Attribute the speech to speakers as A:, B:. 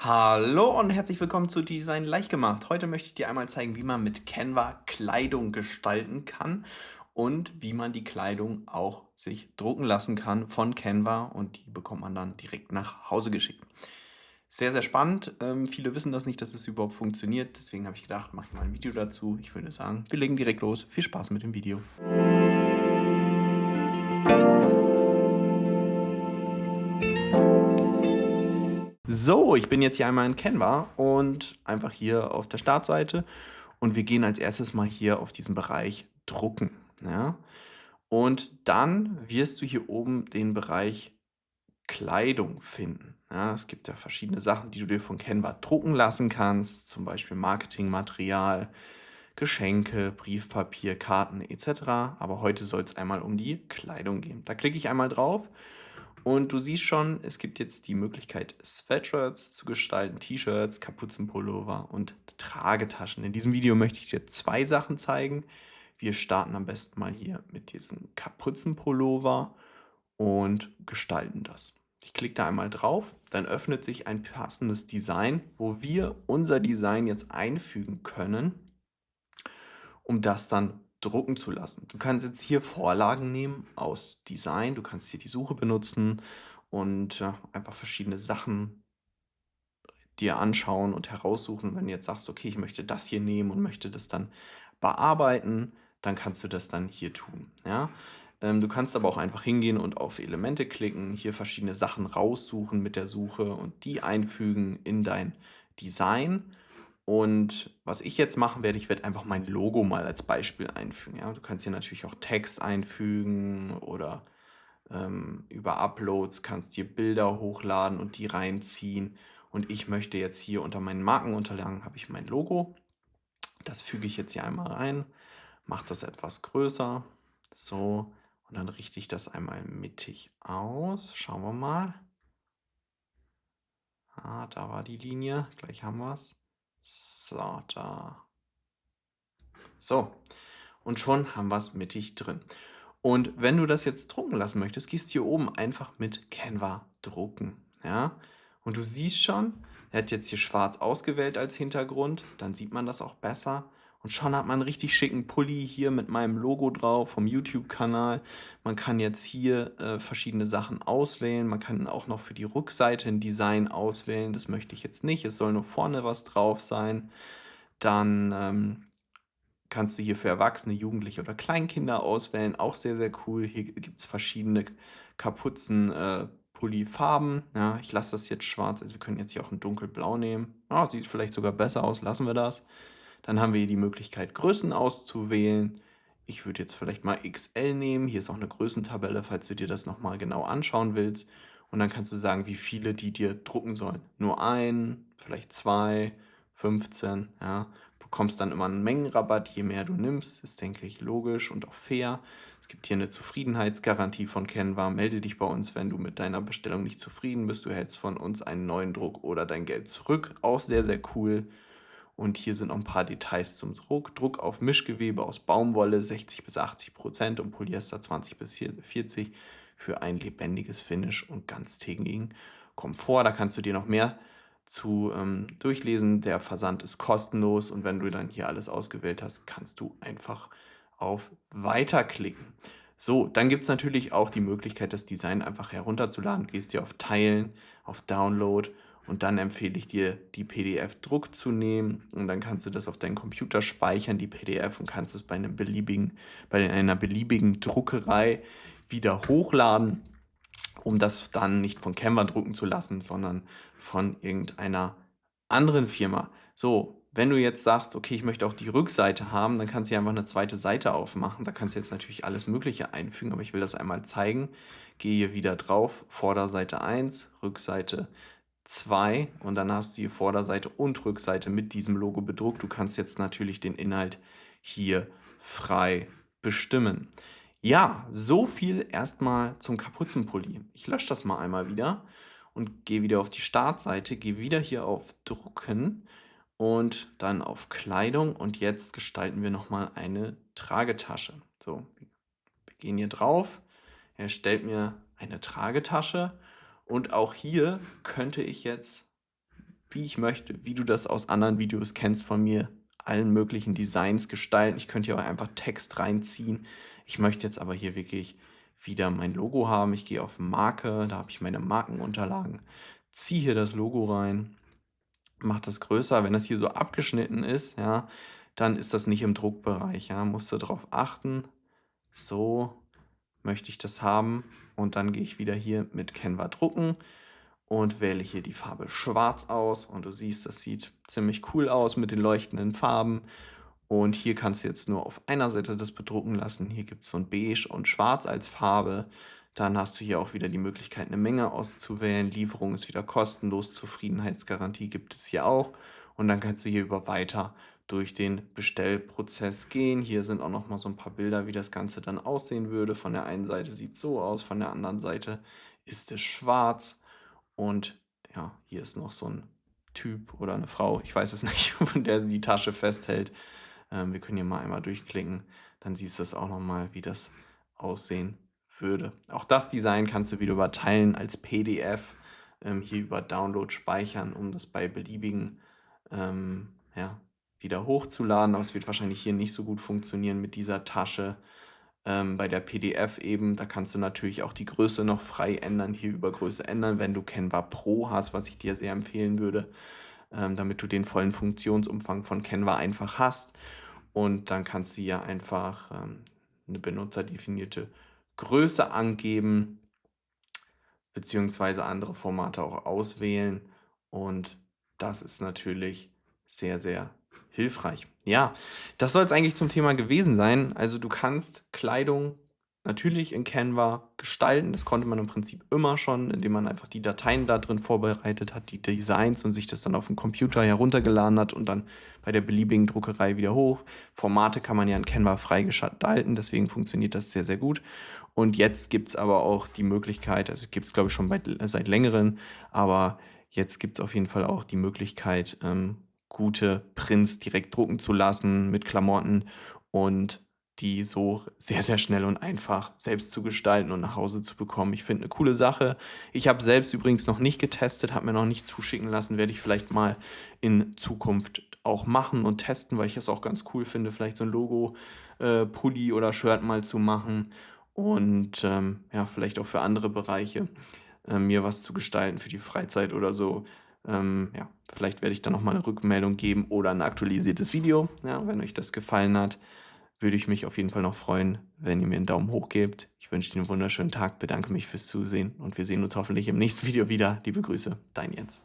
A: Hallo und herzlich willkommen zu Design leicht gemacht. Heute möchte ich dir einmal zeigen, wie man mit Canva Kleidung gestalten kann und wie man die Kleidung auch sich drucken lassen kann von Canva und die bekommt man dann direkt nach Hause geschickt. Sehr, sehr spannend. Viele wissen das nicht, dass es überhaupt funktioniert. Deswegen habe ich gedacht, mache ich mal ein Video dazu. Ich würde sagen, wir legen direkt los. Viel Spaß mit dem Video. So, ich bin jetzt hier einmal in Canva und einfach hier auf der Startseite und wir gehen als erstes mal hier auf diesen Bereich Drucken, ja? Und dann wirst du hier oben den Bereich Kleidung finden, ja? Es gibt ja verschiedene Sachen, die du dir von Canva drucken lassen kannst, zum Beispiel Marketingmaterial, Geschenke, Briefpapier, Karten et cetera. Aber heute soll es einmal um die Kleidung gehen. Da klicke ich einmal drauf und du siehst schon, es gibt jetzt die Möglichkeit, Sweatshirts zu gestalten, T-Shirts, Kapuzenpullover und Tragetaschen. In diesem Video möchte ich dir zwei Sachen zeigen. Wir starten am besten mal hier mit diesem Kapuzenpullover und gestalten das. Ich klicke da einmal drauf, dann öffnet sich ein passendes Design, wo wir unser Design jetzt einfügen können, um das dann drucken zu lassen. Du kannst jetzt hier Vorlagen nehmen aus Design, du kannst hier die Suche benutzen und ja, einfach verschiedene Sachen dir anschauen und heraussuchen. Wenn du jetzt sagst, okay, ich möchte das hier nehmen und möchte das dann bearbeiten, dann kannst du das dann hier tun. Ja? Du kannst aber auch einfach hingehen und auf Elemente klicken, hier verschiedene Sachen raussuchen mit der Suche und die einfügen in dein Design. Und was ich jetzt machen werde, ich werde einfach mein Logo mal als Beispiel einfügen. Ja? Du kannst hier natürlich auch Text einfügen oder über Uploads kannst dir Bilder hochladen und die reinziehen. Und ich möchte jetzt hier unter meinen Markenunterlagen habe ich mein Logo. Das füge ich jetzt hier einmal rein, mache das etwas größer. So, und dann richte ich das einmal mittig aus. Schauen wir mal. Ah, da war die Linie. Gleich haben wir es. So, da. So, und schon haben wir es mittig drin. Und wenn du das jetzt drucken lassen möchtest, gehst du hier oben einfach mit Canva drucken, ja? Und du siehst schon, er hat jetzt hier schwarz ausgewählt als Hintergrund, dann sieht man das auch besser. Und schon hat man einen richtig schicken Pulli hier mit meinem Logo drauf vom YouTube-Kanal. Man kann jetzt hier verschiedene Sachen auswählen. Man kann auch noch für die Rückseite ein Design auswählen. Das möchte ich jetzt nicht. Es soll nur vorne was drauf sein. Dann kannst du hier für Erwachsene, Jugendliche oder Kleinkinder auswählen. Auch sehr, sehr cool. Hier gibt es verschiedene Kapuzen, Pulli-Farben. Ja, ich lasse das jetzt schwarz. Also wir können jetzt hier auch ein dunkelblau nehmen. Ah, sieht vielleicht sogar besser aus. Lassen wir das. Dann haben wir hier die Möglichkeit, Größen auszuwählen. Ich würde jetzt vielleicht mal XL nehmen. Hier ist auch eine Größentabelle, falls du dir das nochmal genau anschauen willst. Und dann kannst du sagen, wie viele die dir drucken sollen. Nur ein, vielleicht zwei, 15, ja. Bekommst dann immer einen Mengenrabatt, je mehr du nimmst. Ist, denke ich, logisch und auch fair. Es gibt hier eine Zufriedenheitsgarantie von Canva. Melde dich bei uns, wenn du mit deiner Bestellung nicht zufrieden bist. Du hältst von uns einen neuen Druck oder dein Geld zurück. Auch sehr, sehr cool. Und hier sind noch ein paar Details zum Druck. Druck auf Mischgewebe aus Baumwolle 60 bis 80% und Polyester 20 bis 40 für ein lebendiges Finish und ganztägigen Komfort. Da kannst du dir noch mehr zu durchlesen. Der Versand ist kostenlos und wenn du dann hier alles ausgewählt hast, kannst du einfach auf Weiter klicken. So, dann gibt es natürlich auch die Möglichkeit, das Design einfach herunterzuladen. Du gehst hier auf Teilen, auf Download und dann empfehle ich dir, die PDF-Druck zu nehmen und dann kannst du das auf deinen Computer speichern, die PDF, und kannst es bei einer beliebigen Druckerei wieder hochladen, um das dann nicht von Canva drucken zu lassen, sondern von irgendeiner anderen Firma. So, wenn du jetzt sagst, okay, ich möchte auch die Rückseite haben, dann kannst du hier einfach eine zweite Seite aufmachen. Da kannst du jetzt natürlich alles Mögliche einfügen, aber ich will das einmal zeigen. Gehe hier wieder drauf, Vorderseite 1, Rückseite 2 und dann hast du hier Vorderseite und Rückseite mit diesem Logo bedruckt. Du kannst jetzt natürlich den Inhalt hier frei bestimmen. Ja, so viel erstmal zum Kapuzenpulli. Ich lösche das mal einmal wieder und gehe wieder auf die Startseite, gehe wieder hier auf Drucken und dann auf Kleidung und jetzt gestalten wir nochmal eine Tragetasche. So, wir gehen hier drauf, er stellt mir eine Tragetasche und auch hier könnte ich jetzt wie ich möchte, wie du das aus anderen Videos kennst von mir, allen möglichen Designs gestalten. Ich könnte hier auch einfach Text reinziehen. Ich möchte jetzt aber hier wirklich wieder mein Logo haben. Ich gehe auf Marke, da habe ich meine Markenunterlagen, ziehe hier das Logo rein, mache das größer. Wenn das hier so abgeschnitten ist, ja, dann ist das nicht im Druckbereich. Ja, musst du darauf achten. So möchte ich das haben. Und dann gehe ich wieder hier mit Canva drucken und wähle hier die Farbe Schwarz aus. Und du siehst, das sieht ziemlich cool aus mit den leuchtenden Farben. Und hier kannst du jetzt nur auf einer Seite das bedrucken lassen. Hier gibt es so ein Beige und Schwarz als Farbe. Dann hast du hier auch wieder die Möglichkeit, eine Menge auszuwählen. Lieferung ist wieder kostenlos. Zufriedenheitsgarantie gibt es hier auch. Und dann kannst du hier über Weiter durch den Bestellprozess gehen. Hier sind auch noch mal so ein paar Bilder, wie das Ganze dann aussehen würde. Von der einen Seite sieht es so aus, von der anderen Seite ist es schwarz. Und ja, hier ist noch so ein Typ oder eine Frau, ich weiß es nicht, von der sie die Tasche festhält. Wir können hier mal einmal durchklicken, dann siehst du es auch noch mal, wie das aussehen würde. Auch das Design kannst du wieder überteilen als PDF, hier über Download speichern, um das bei beliebigen ja, wieder hochzuladen. Aber es wird wahrscheinlich hier nicht so gut funktionieren mit dieser Tasche. Bei der PDF eben, da kannst du natürlich auch die Größe noch frei ändern, hier über Größe ändern, wenn du Canva Pro hast, was ich dir sehr empfehlen würde, damit du den vollen Funktionsumfang von Canva einfach hast. Und dann kannst du hier einfach eine benutzerdefinierte Größe angeben, beziehungsweise andere Formate auch auswählen. Und das ist natürlich sehr, sehr hilfreich. Ja, das soll es eigentlich zum Thema gewesen sein. Also du kannst Kleidung natürlich in Canva gestalten. Das konnte man im Prinzip immer schon, indem man einfach die Dateien da drin vorbereitet hat, die Designs und sich das dann auf dem Computer heruntergeladen hat und dann bei der beliebigen Druckerei wieder hoch. Formate kann man ja in Canva frei gestalten, deswegen funktioniert das sehr, sehr gut. Und jetzt gibt es aber auch die Möglichkeit, also gibt es glaube ich schon seit längerem, aber jetzt gibt es auf jeden Fall auch die Möglichkeit, gute Prints direkt drucken zu lassen mit Klamotten und die so sehr, sehr schnell und einfach selbst zu gestalten und nach Hause zu bekommen. Ich finde eine coole Sache. Ich habe selbst übrigens noch nicht getestet, habe mir noch nicht zuschicken lassen, werde ich vielleicht mal in Zukunft auch machen und testen, weil ich es auch ganz cool finde, vielleicht so ein Logo, Pulli oder Shirt mal zu machen und ja, vielleicht auch für andere Bereiche mir was zu gestalten für die Freizeit oder so. Ja, vielleicht werde ich dann noch mal eine Rückmeldung geben oder ein aktualisiertes Video. Ja, wenn euch das gefallen hat, würde ich mich auf jeden Fall noch freuen, wenn ihr mir einen Daumen hoch gebt. Ich wünsche dir einen wunderschönen Tag, bedanke mich fürs Zusehen und wir sehen uns hoffentlich im nächsten Video wieder. Liebe Grüße, dein Jens.